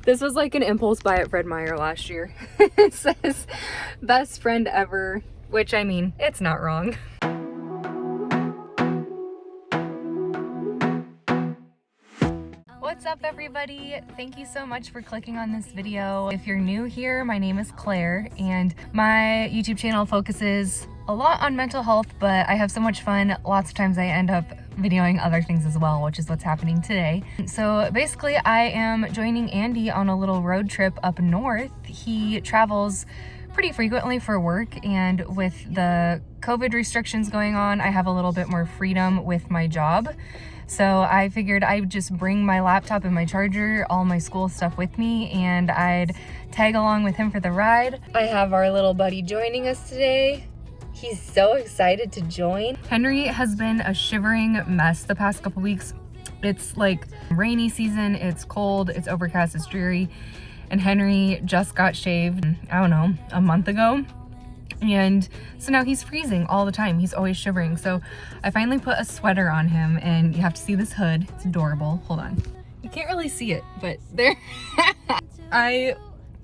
This was like an impulse buy at Fred Meyer last year. It says best friend ever, which I mean, it's not wrong. What's up everybody? Thank you so much for clicking on this video. If you're new here, my name is Claire and my YouTube channel focuses a lot on mental health, but I have so much fun. Lots of times I end up videoing other things as well, which is what's happening today. So basically I am joining Andy on a little road trip up north. He travels pretty frequently for work, and with the COVID restrictions going on, I have a little bit more freedom with my job. So I figured I would just bring my laptop and my charger, all my school stuff with me, and I'd tag along with him for the ride. I have our little buddy joining us today. He's so excited to join. Henry has been a shivering mess the past couple weeks. It's like rainy season, it's cold, it's overcast, it's dreary, and Henry just got shaved, I don't know, a month ago. And so now he's freezing all the time. He's always shivering. So I finally put a sweater on him, and you have to see this hood. It's adorable. Hold on. You can't really see it, but there. I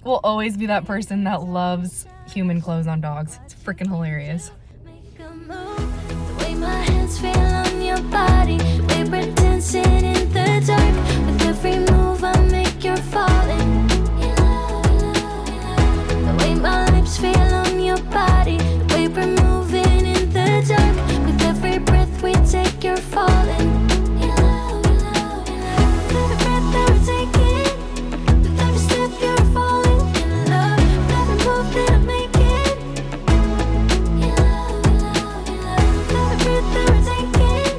will always be that person that loves human clothes on dogs. It's freaking hilarious. The way my hands feel on your body, we were dancing in the dark. With every move I make, you're falling. The way my lips feel on your body, the way we're moving in the dark. With every breath we take, you're falling. Every breath that we're taking, with every step you're falling in love. With every move that I'm making, every breath that we're taking,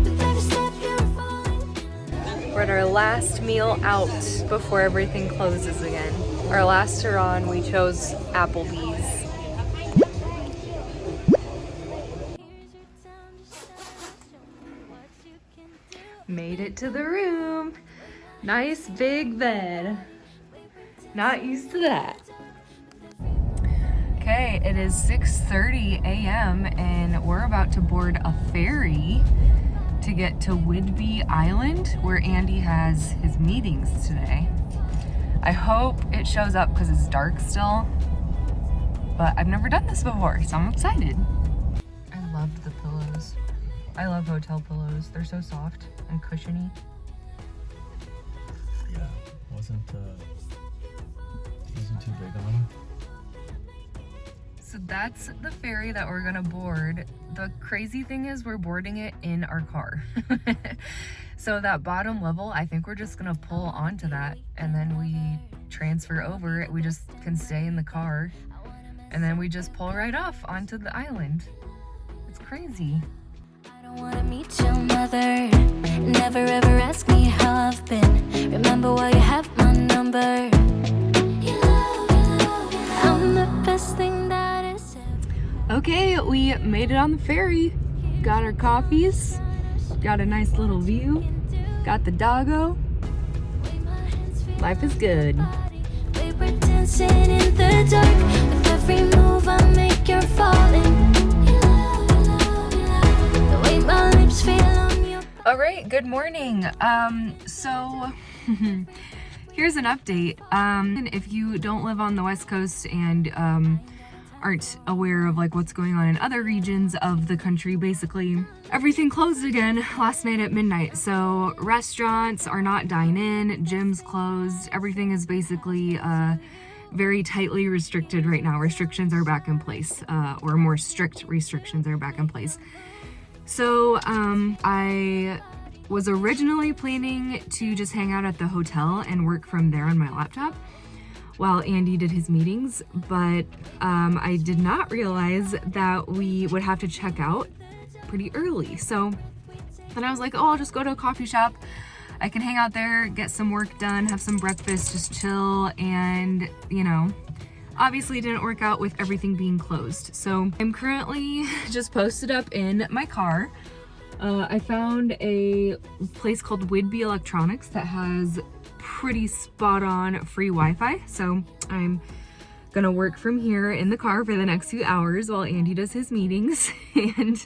with every step you're falling. We're at our last meal out before everything closes again. Our last Huron, we chose Applebee's. Made it to the room. Nice big bed. Not used to that. Okay, it is 6:30 a.m. and we're about to board a ferry to get to Whidbey Island, where Andy has his meetings today. I hope it shows up because it's dark still, but I've never done this before, so I'm excited. I love the pillows. I love hotel pillows. They're so soft and cushiony. Yeah, wasn't too big on them. So that's the ferry that we're gonna board. The crazy thing is we're boarding it in our car. So that bottom level, I think we're just gonna pull onto that and then we transfer over. We just can stay in the car and then we just pull right off onto the island. It's crazy. I don't wanna meet your mother. Never ever ask me how I've been. Remember why you have my number. I'm the best thing that is ever. Okay, we made it on the ferry. Got our coffees. Got a nice little view. Got the doggo. Life is good. We were dancing in the dark. With every move I make, you're falling. The way my lips feel on your. All right, good morning. So here's an update. If you don't live on the West Coast and aren't aware of like what's going on in other regions of the country, basically everything closed again last night at midnight. So restaurants are not dine-in, gyms closed, everything is basically very tightly restricted right now. Restrictions are back in place, or more strict restrictions are back in place. So I was originally planning to just hang out at the hotel and work from there on my laptop while Andy did his meetings, but I did not realize that we would have to check out pretty early. So then I was like, oh, I'll just go to a coffee shop. I can hang out there, get some work done, have some breakfast, just chill, and you know, obviously it didn't work out with everything being closed. So I'm currently just posted up in my car. I found a place called Whidbey Electronics that has pretty spot on free Wi-Fi. So I'm gonna work from here in the car for the next few hours while Andy does his meetings. And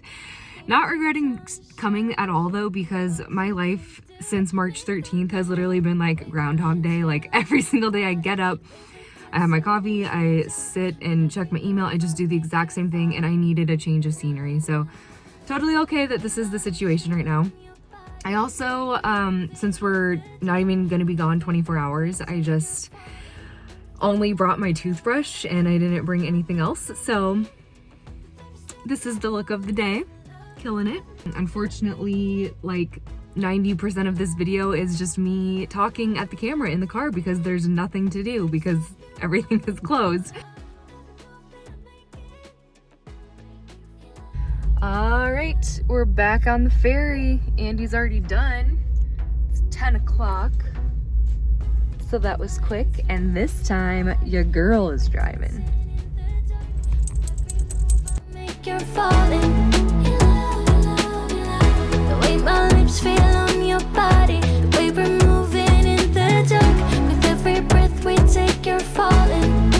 not regretting coming at all though, because my life since March 13th has literally been like Groundhog Day. Like every single day I get up, I have my coffee, I sit and check my email, I just do the exact same thing, and I needed a change of scenery. So totally okay that this is the situation right now. I also, since we're not even gonna be gone 24 hours, I just only brought my toothbrush and I didn't bring anything else. So this is the look of the day, killing it. Unfortunately, like 90% of this video is just me talking at the camera in the car because there's nothing to do because everything is closed. All right, we're back on the ferry. Andy's already done. It's 10 o'clock. So that was quick. And this time, your girl is driving. You're falling. The way my lips feel on your body, the way we're moving in the dark. With every breath we take, you're falling.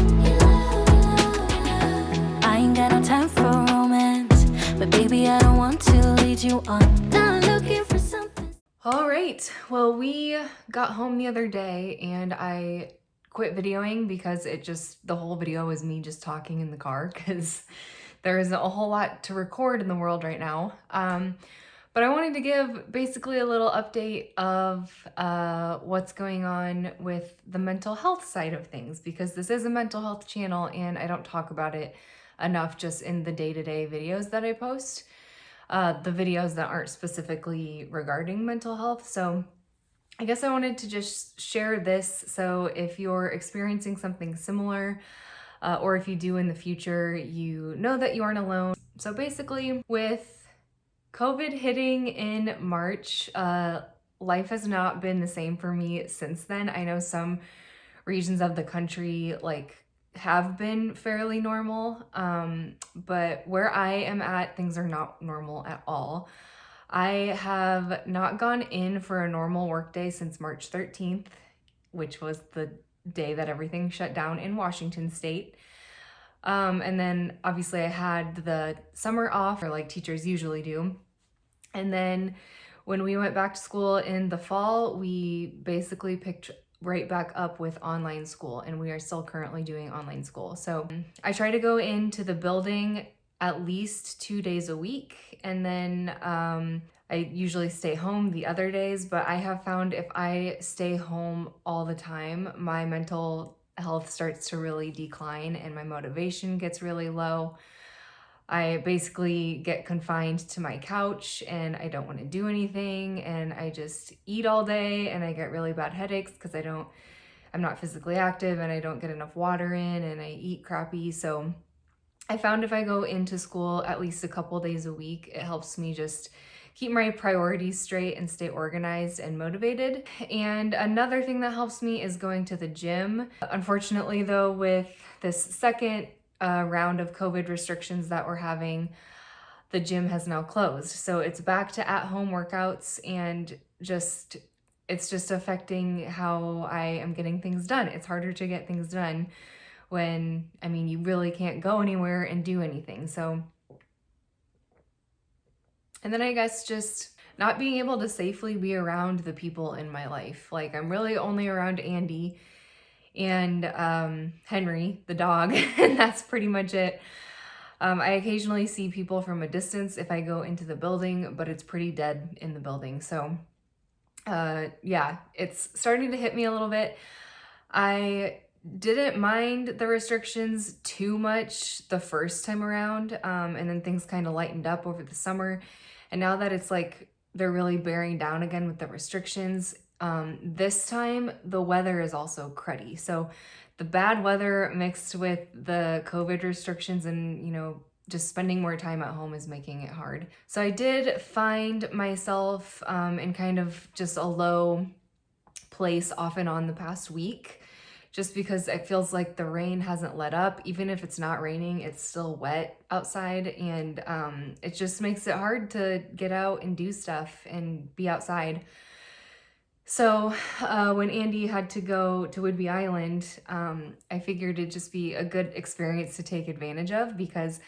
I ain't got no time for romance, but baby, I don't want to lead you on. Not looking for something. All right, well, we got home the other day and I quit videoing because the whole video was me just talking in the car because there isn't a whole lot to record in the world right now. But I wanted to give basically a little update of what's going on with the mental health side of things, because this is a mental health channel and I don't talk about it enough just in the day-to-day videos that I post, the videos that aren't specifically regarding mental health. So I guess I wanted to just share this, so if you're experiencing something similar, or if you do in the future, you know that you aren't alone. So basically, with COVID hitting in March, life has not been the same for me since then. I know some regions of the country have been fairly normal, but where I am at, things are not normal at all. I have not gone in for a normal workday since March 13th, which was the day that everything shut down in Washington state. And then obviously I had the summer off, or like teachers usually do. And then when we went back to school in the fall, we basically picked right back up with online school, and we are still currently doing online school. So I try to go into the building at least 2 days a week, and then I usually stay home the other days, but I have found if I stay home all the time, my mental health starts to really decline and my motivation gets really low. I basically get confined to my couch and I don't want to do anything, and I just eat all day and I get really bad headaches because I'm not physically active and I don't get enough water in and I eat crappy. So I found if I go into school at least a couple days a week, it helps me just keep my priorities straight and stay organized and motivated. And another thing that helps me is going to the gym. Unfortunately though, with this second round of COVID restrictions that we're having, the gym has now closed. So it's back to at-home workouts, and it's just affecting how I am getting things done. It's harder to get things done when, you really can't go anywhere and do anything. So, and then I guess just not being able to safely be around the people in my life. Like, I'm really only around Andy and Henry, the dog, and that's pretty much it. I occasionally see people from a distance if I go into the building, but it's pretty dead in the building. So yeah, it's starting to hit me a little bit. I didn't mind the restrictions too much the first time around, and then things kind of lightened up over the summer. And now that it's like they're really bearing down again with the restrictions, this time the weather is also cruddy. So the bad weather mixed with the COVID restrictions and, just spending more time at home is making it hard. So I did find myself in kind of just a low place off and on the past week, just because it feels like the rain hasn't let up. Even if it's not raining, it's still wet outside, and it just makes it hard to get out and do stuff and be outside. So when Andy had to go to Whidbey Island, I figured it'd just be a good experience to take advantage of, because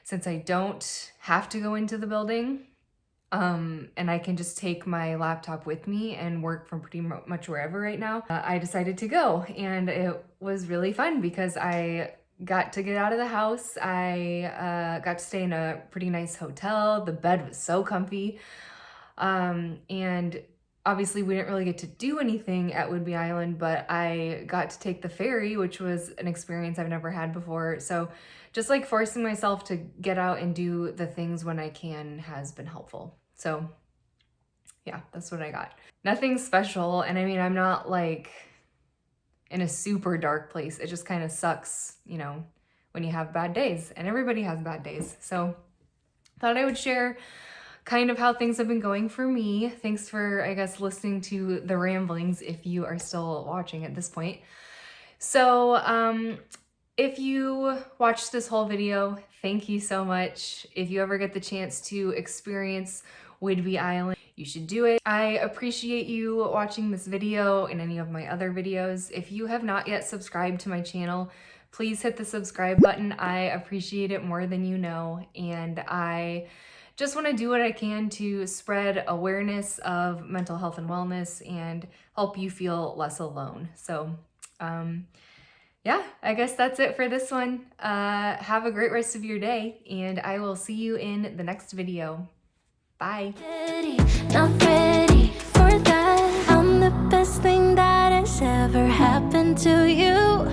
since I don't have to go into the building, and I can just take my laptop with me and work from pretty much wherever right now. I decided to go, and it was really fun because I got to get out of the house. I got to stay in a pretty nice hotel. The bed was so comfy. And obviously we didn't really get to do anything at Whidbey Island, but I got to take the ferry, which was an experience I've never had before. So just like forcing myself to get out and do the things when I can has been helpful. So yeah, that's what I got. Nothing special. And I mean, I'm not like in a super dark place. It just kind of sucks, you know, when you have bad days, and everybody has bad days. So thought I would share kind of how things have been going for me. Thanks for, I guess, listening to the ramblings if you are still watching at this point. So if you watched this whole video, thank you so much. If you ever get the chance to experience Whidbey Island, you should do it. I appreciate you watching this video and any of my other videos. If you have not yet subscribed to my channel, please hit the subscribe button. I appreciate it more than you know, and I just want to do what I can to spread awareness of mental health and wellness and help you feel less alone. So yeah, I guess that's it for this one. Have a great rest of your day, and I will see you in the next video. Bye. Not ready for that. I'm the best thing that has ever happened to you.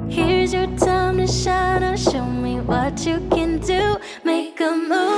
Here's your time to shine, or show me what you can do. Make a move.